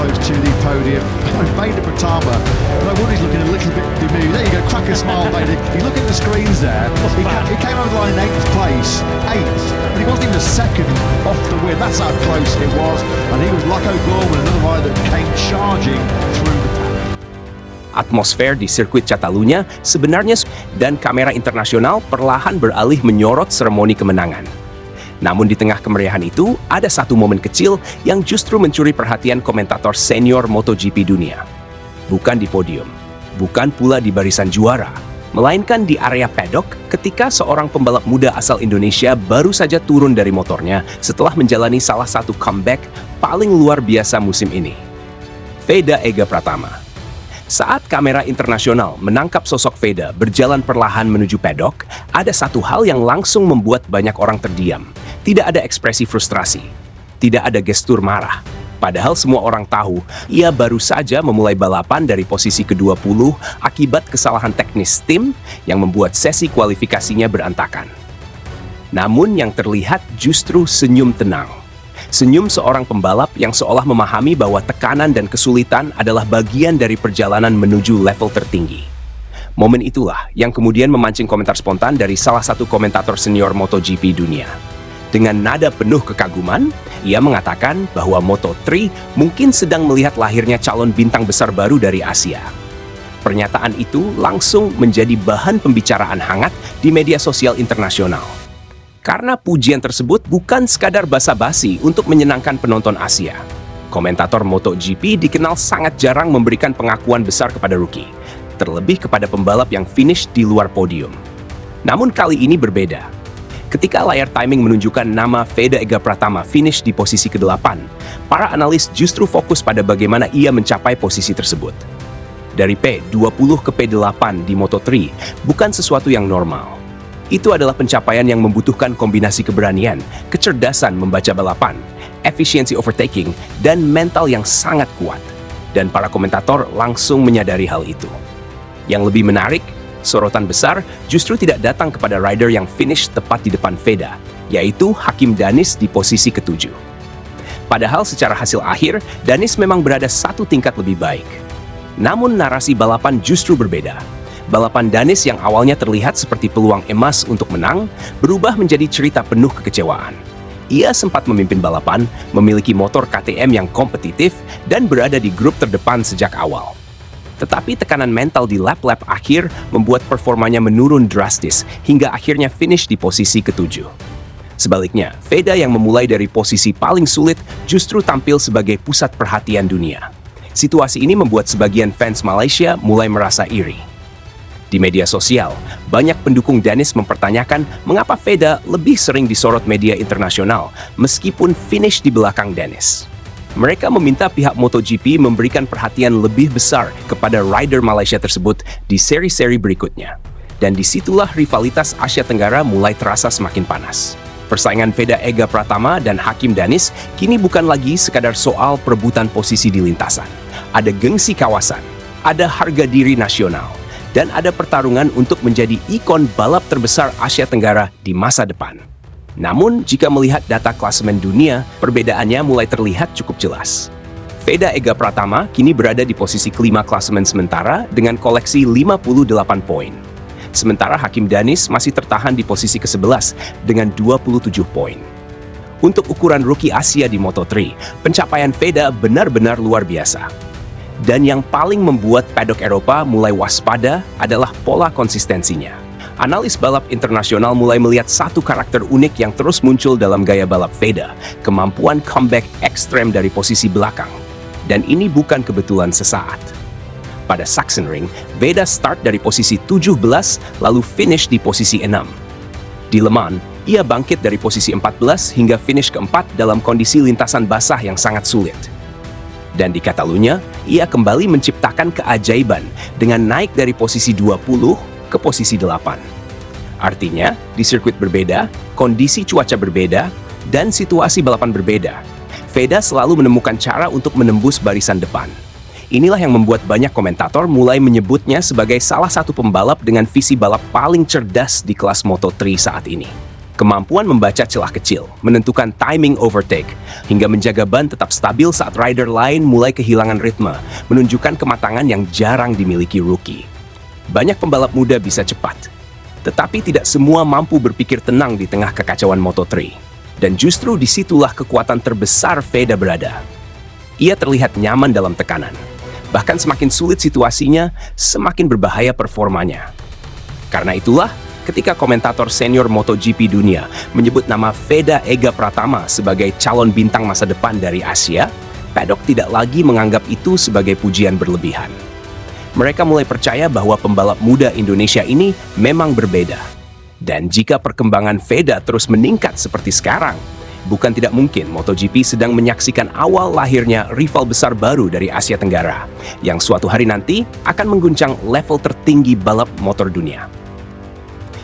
close to the podium. Vader Pratama, no wonder he's looking a little bit bemused. There you go, crack a smile, Vader. You look at the screens there. He came over the line in 8th place, 8th, but he wasn't even a second off the win. That's how close it was. And he was Laco Gorman, another rider that came charging through the pack. Atmosfer di sirkuit Catalunya sebenarnya dan kamera internasional perlahan beralih menyorot seremoni kemenangan. Namun di tengah kemeriahan itu, ada satu momen kecil yang justru mencuri perhatian komentator senior MotoGP dunia. Bukan di podium, bukan pula di barisan juara, melainkan di area paddock ketika seorang pembalap muda asal Indonesia baru saja turun dari motornya setelah menjalani salah satu comeback paling luar biasa musim ini. Veda Ega Pratama. Saat kamera internasional menangkap sosok Veda berjalan perlahan menuju paddock, ada satu hal yang langsung membuat banyak orang terdiam. Tidak ada ekspresi frustrasi, tidak ada gestur marah. Padahal semua orang tahu, ia baru saja memulai balapan dari posisi ke-20 akibat kesalahan teknis tim yang membuat sesi kualifikasinya berantakan. Namun yang terlihat justru senyum tenang. Senyum seorang pembalap yang seolah memahami bahwa tekanan dan kesulitan adalah bagian dari perjalanan menuju level tertinggi. Momen itulah yang kemudian memancing komentar spontan dari salah satu komentator senior MotoGP dunia. Dengan nada penuh kekaguman, ia mengatakan bahwa Moto3 mungkin sedang melihat lahirnya calon bintang besar baru dari Asia. Pernyataan itu langsung menjadi bahan pembicaraan hangat di media sosial internasional. Karena pujian tersebut bukan sekadar basa-basi untuk menyenangkan penonton Asia. Komentator MotoGP dikenal sangat jarang memberikan pengakuan besar kepada rookie, terlebih kepada pembalap yang finish di luar podium. Namun kali ini berbeda. Ketika layar timing menunjukkan nama Veda Ega Pratama finish di posisi ke-8, para analis justru fokus pada bagaimana ia mencapai posisi tersebut. Dari P20 ke P8 di Moto3 bukan sesuatu yang normal. Itu adalah pencapaian yang membutuhkan kombinasi keberanian, kecerdasan membaca balapan, efisiensi overtaking, dan mental yang sangat kuat. Dan para komentator langsung menyadari hal itu. Yang lebih menarik, sorotan besar justru tidak datang kepada rider yang finish tepat di depan Veda, yaitu Hakim Danis di posisi ke-7. Padahal secara hasil akhir, Danis memang berada satu tingkat lebih baik. Namun narasi balapan justru berbeda. Balapan Danis yang awalnya terlihat seperti peluang emas untuk menang, berubah menjadi cerita penuh kekecewaan. Ia sempat memimpin balapan, memiliki motor KTM yang kompetitif, dan berada di grup terdepan sejak awal. Tetapi tekanan mental di lap-lap akhir membuat performanya menurun drastis hingga akhirnya finish di posisi ke-7. Sebaliknya, Veda yang memulai dari posisi paling sulit justru tampil sebagai pusat perhatian dunia. Situasi ini membuat sebagian fans Malaysia mulai merasa iri. Di media sosial, banyak pendukung Danis mempertanyakan mengapa Veda lebih sering disorot media internasional meskipun finish di belakang Danis. Mereka meminta pihak MotoGP memberikan perhatian lebih besar kepada rider Malaysia tersebut di seri-seri berikutnya. Dan disitulah rivalitas Asia Tenggara mulai terasa semakin panas. Persaingan Veda Ega Pratama dan Hakim Danis kini bukan lagi sekadar soal perebutan posisi di lintasan. Ada gengsi kawasan, ada harga diri nasional, dan ada pertarungan untuk menjadi ikon balap terbesar Asia Tenggara di masa depan. Namun, jika melihat data klasemen dunia, perbedaannya mulai terlihat cukup jelas. Veda Ega Pratama kini berada di posisi kelima klasemen sementara dengan koleksi 58 poin. Sementara Hakim Danis masih tertahan di posisi ke-11 dengan 27 poin. Untuk ukuran rookie Asia di Moto3, pencapaian Veda benar-benar luar biasa. Dan yang paling membuat paddock Eropa mulai waspada adalah pola konsistensinya. Analis balap internasional mulai melihat satu karakter unik yang terus muncul dalam gaya balap Veda, kemampuan comeback ekstrem dari posisi belakang. Dan ini bukan kebetulan sesaat. Pada Sachsenring, Veda start dari posisi 17 lalu finish di posisi 6. Di Le Mans, ia bangkit dari posisi 14 hingga finish keempat dalam kondisi lintasan basah yang sangat sulit. Dan di Catalunya, ia kembali menciptakan keajaiban dengan naik dari posisi 20 ke posisi 8. Artinya, di sirkuit berbeda, kondisi cuaca berbeda, dan situasi balapan berbeda, Veda selalu menemukan cara untuk menembus barisan depan. Inilah yang membuat banyak komentator mulai menyebutnya sebagai salah satu pembalap dengan visi balap paling cerdas di kelas Moto3 saat ini. Kemampuan membaca celah kecil, menentukan timing overtake, hingga menjaga ban tetap stabil saat rider lain mulai kehilangan ritme, menunjukkan kematangan yang jarang dimiliki rookie. Banyak pembalap muda bisa cepat, tetapi tidak semua mampu berpikir tenang di tengah kekacauan Moto3. Dan justru disitulah kekuatan terbesar Veda berada. Ia terlihat nyaman dalam tekanan. Bahkan semakin sulit situasinya, semakin berbahaya performanya. Karena itulah, ketika komentator senior MotoGP dunia menyebut nama Veda Ega Pratama sebagai calon bintang masa depan dari Asia, paddock tidak lagi menganggap itu sebagai pujian berlebihan. Mereka mulai percaya bahwa pembalap muda Indonesia ini memang berbeda. Dan jika perkembangan Veda terus meningkat seperti sekarang, bukan tidak mungkin MotoGP sedang menyaksikan awal lahirnya rival besar baru dari Asia Tenggara, yang suatu hari nanti akan mengguncang level tertinggi balap motor dunia.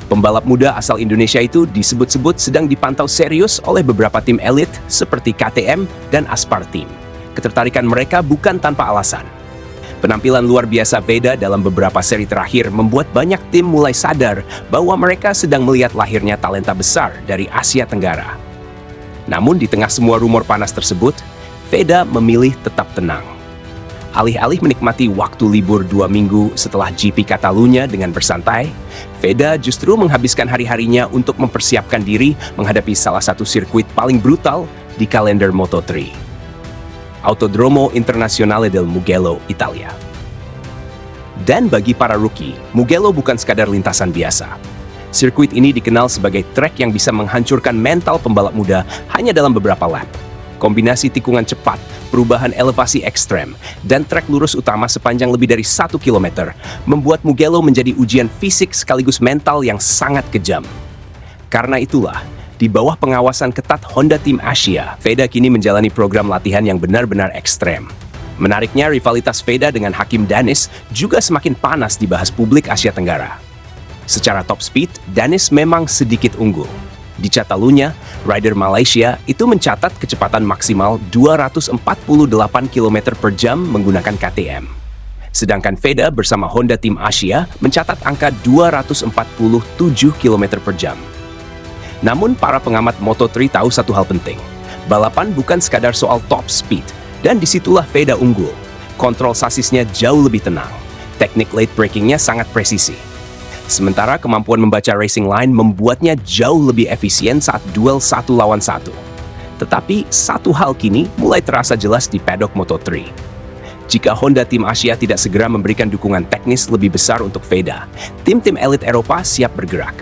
Pembalap muda asal Indonesia itu disebut-sebut sedang dipantau serius oleh beberapa tim elit seperti KTM dan Aspar Team. Ketertarikan mereka bukan tanpa alasan. Penampilan luar biasa Veda dalam beberapa seri terakhir membuat banyak tim mulai sadar bahwa mereka sedang melihat lahirnya talenta besar dari Asia Tenggara. Namun di tengah semua rumor panas tersebut, Veda memilih tetap tenang. Alih-alih menikmati waktu libur 2 minggu setelah GP Catalunya dengan bersantai, Veda justru menghabiskan hari-harinya untuk mempersiapkan diri menghadapi salah satu sirkuit paling brutal di kalender Moto3. Autodromo Internazionale del Mugello, Italia. Dan bagi para rookie, Mugello bukan sekadar lintasan biasa. Sirkuit ini dikenal sebagai trek yang bisa menghancurkan mental pembalap muda hanya dalam beberapa lap. Kombinasi tikungan cepat, perubahan elevasi ekstrem, dan trek lurus utama sepanjang lebih dari 1 km membuat Mugello menjadi ujian fisik sekaligus mental yang sangat kejam. Karena itulah, di bawah pengawasan ketat Honda Team Asia, Veda kini menjalani program latihan yang benar-benar ekstrem. Menariknya, rivalitas Veda dengan Hakim Danis juga semakin panas dibahas publik Asia Tenggara. Secara top speed, Danis memang sedikit unggul. Di Catalunya, rider Malaysia itu mencatat kecepatan maksimal 248 km per jam menggunakan KTM. Sedangkan Veda bersama Honda Team Asia mencatat angka 247 km per jam. Namun para pengamat Moto3 tahu satu hal penting. Balapan bukan sekadar soal top speed, dan disitulah Veda unggul. Kontrol sasisnya jauh lebih tenang. Teknik late braking-nya sangat presisi. Sementara kemampuan membaca racing line membuatnya jauh lebih efisien saat duel 1 lawan 1. Tetapi satu hal kini mulai terasa jelas di paddock Moto3. Jika Honda Team Asia tidak segera memberikan dukungan teknis lebih besar untuk Veda, tim-tim elit Eropa siap bergerak.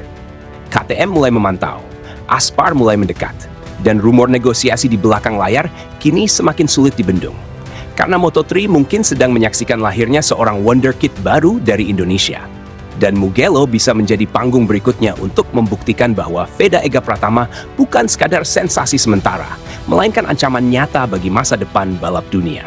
KTM mulai memantau, Aspar mulai mendekat, dan rumor negosiasi di belakang layar kini semakin sulit dibendung. Karena Moto3 mungkin sedang menyaksikan lahirnya seorang wonderkid baru dari Indonesia. Dan Mugello bisa menjadi panggung berikutnya untuk membuktikan bahwa Veda Ega Pratama bukan sekadar sensasi sementara, melainkan ancaman nyata bagi masa depan balap dunia.